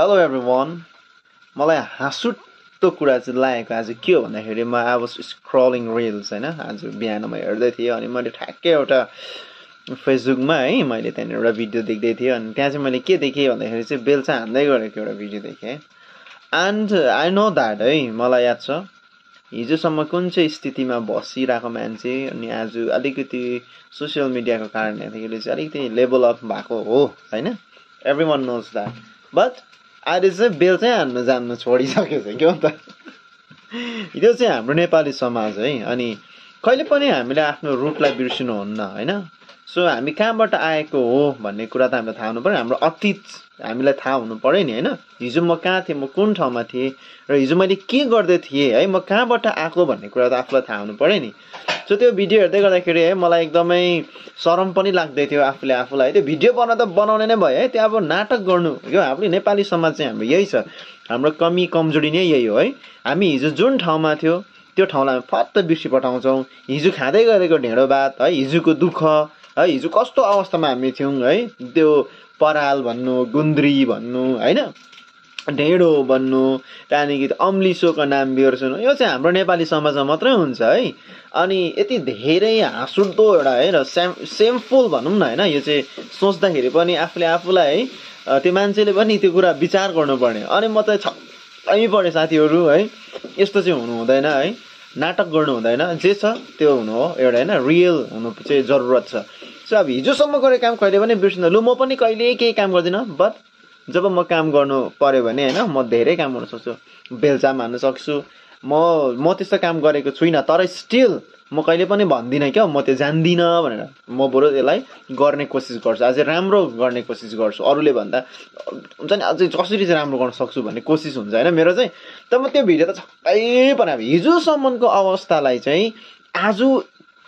Hello everyone. मलाई हाँसुट्टो कुरा चाहिँ लागेको आज के हो भन्दाखेरि म आई वाज स्क्रलिङ रिल्स हैन आज बिहान म हेर्दै थिएँ अनि मैले ठ्याक्कै एउटा फेसबुकमा है मैले त्यहाँ एउटा भिडियो देख्दै थिएँ अनि त्यहाँ चाहिँ मैले के देखेँ भन्दाखेरि चाहिँ बेलचा हान्दै गरेको एउटा भिडियो देखेँ एन्ड आई नो द्याट है मलाई याद छ हिजोसम्म कुन चाहिँ स्थितिमा बसिरहेको मान्छे अनि आज अलिकति सोसियल मिडियाको कारणले चाहिँ अलिकति लेभल अप भएको हो हैन एभ्रीवन नोज द्याट बट अहिले चाहिँ बेल चाहिँ हान्न जान्न छोडिसकेको छ क्या त यो चाहिँ हाम्रो नेपाली समाज है अनि कहिले पनि हामीले आफ्नो रुटलाई बिर्सिनु हुन्न हैन सो हामी कहाँबाट आएको हो भन्ने कुरा त हामीलाई थाहा हुनु पर्यो हाम्रो अतीत हामीलाई थाहा हुनु पर्यो नि हैन हिजो म कहाँ थिएँ म कुन ठाउँमा थिएँ र हिजो मैले के गर्दै थिएँ है म कहाँबाट आएको भन्ने कुरा त आफूलाई थाहा हुनु पर्यो नि सो त्यो भिडियो हेर्दै गर्दाखेरि है मलाई एकदमै शरम पनि लाग्दै थियो आफूलाई त्यो भिडियो बनाउने नै भयो है त्यो अब नाटक गर्नु यो हाम्रो नेपाली समाज चाहिँ हाम्रो यही छ हाम्रो कमी कमजोरी नै यही हो है हामी हिजो जुन ठाउँमा थियो त्यो ठाउँलाई हामी फत्त बिर्सी पठाउँछौँ हिजो खाँदै गरेको ढेँडो भात है हिजोको दुःख है हिजो कस्तो अवस्थामा हामी थियौँ है त्यो पराल भन्नु गुन्द्री भन्नु हैन ढेँडो भन्नु त्यहाँदेखि अम्लिसोको नाम बिर्सनु यो चाहिँ हाम्रो नेपाली समाजमा मात्रै हुन्छ है अनि यति धेरै हाँसउठ्दो एउटा है र सेमफुल भनौँ न हैन यो चाहिँ सोच्दाखेरि पनि आफूलाई है त्यो मान्छेले पनि त्यो कुरा विचार गर्नुपर्ने अनि म त छक्कै परेँ साथीहरू है यस्तो चाहिँ हुनु हुँदैन है नाटक गर्नु हुँदैन जे छ त्यो हुनु हो एउटा हैन रियल हुनु चाहिँ जरुरत छ सो अब हिजोसम्म गरेको काम कहिले पनि बिर्सिन्न लु म पनि कहिले केही काम गर्दिनँ बट जब म काम गर्नु पर्यो भने हैन म धेरै काम गर्न सक्छु बेलचा मान्न सक्छु म त्यस्तो काम गरेको छुइनँ तर स्टिल म कहिले पनि भन्दिनँ क्या म त्यो जान्दिनँ भनेर म बरु यसलाई गर्ने कोसिस गर्छु अझै राम्रो गर्ने कोसिस गर्छु अरूले भन्दा हुन्छ नि अझै कसरी चाहिँ राम्रो गर्न सक्छु भन्ने कोसिस हुन्छ हैन मेरो चाहिँ त म त्यो भिडियो त छक्कै पनि अब हिजोसम्मको अवस्थालाई चाहिँ आज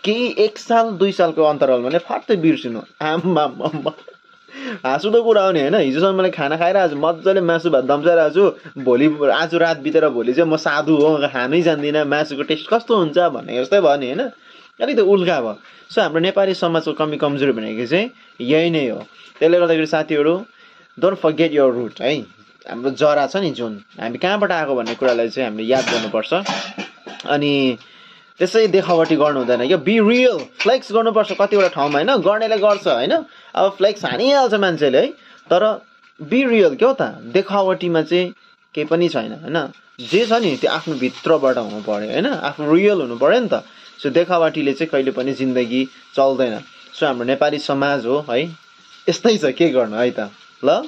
केही 1 साल 2 सालको अन्तरालमा नै फट्टै बिर्सिनु आम्मा हाँसुदो कुरा हो नि हैन हिजोसम्म मैले खाना खाइरहेको छु मजाले मासु भात दम्चाइरहेको छु भोलि आज रात बितेर भोलि चाहिँ म साधु हो खानै जान्दिनँ मासुको टेस्ट कस्तो हुन्छ भन्ने जस्तै भयो नि हैन अलिकति उल्का भयो सो हाम्रो नेपाली समाजको कमी कमजोरी भनेको चाहिँ यही नै हो त्यसले गर्दाखेरि साथीहरू डोन्ट फर्गेट योर रुट है हाम्रो जरा छ नि जुन हामी कहाँबाट आएको भन्ने कुरालाई चाहिँ हामीले याद गर्नुपर्छ अनि त्यसै देखावटी गर्नु हुँदैन यो बी रियल फ्लेक्स गर्नुपर्छ कतिवटा ठाउँमा हैन गर्नेले गर्छ हैन अब फ्लेक्स हानिहाल्छ मान्छेले है तर बी रियल के हो त देखावटीमा चाहिँ केही पनि छैन हैन जे छ नि त्यो आफ्नो भित्रबाट हुनु पर्यो हैन आफ्नो रियल हुनु पर्यो नि त सो देखावटीले चाहिँ कहिले पनि जिन्दगी चल्दैन सो हाम्रो नेपाली समाज हो है यस्तै छ के गर्नु है त ल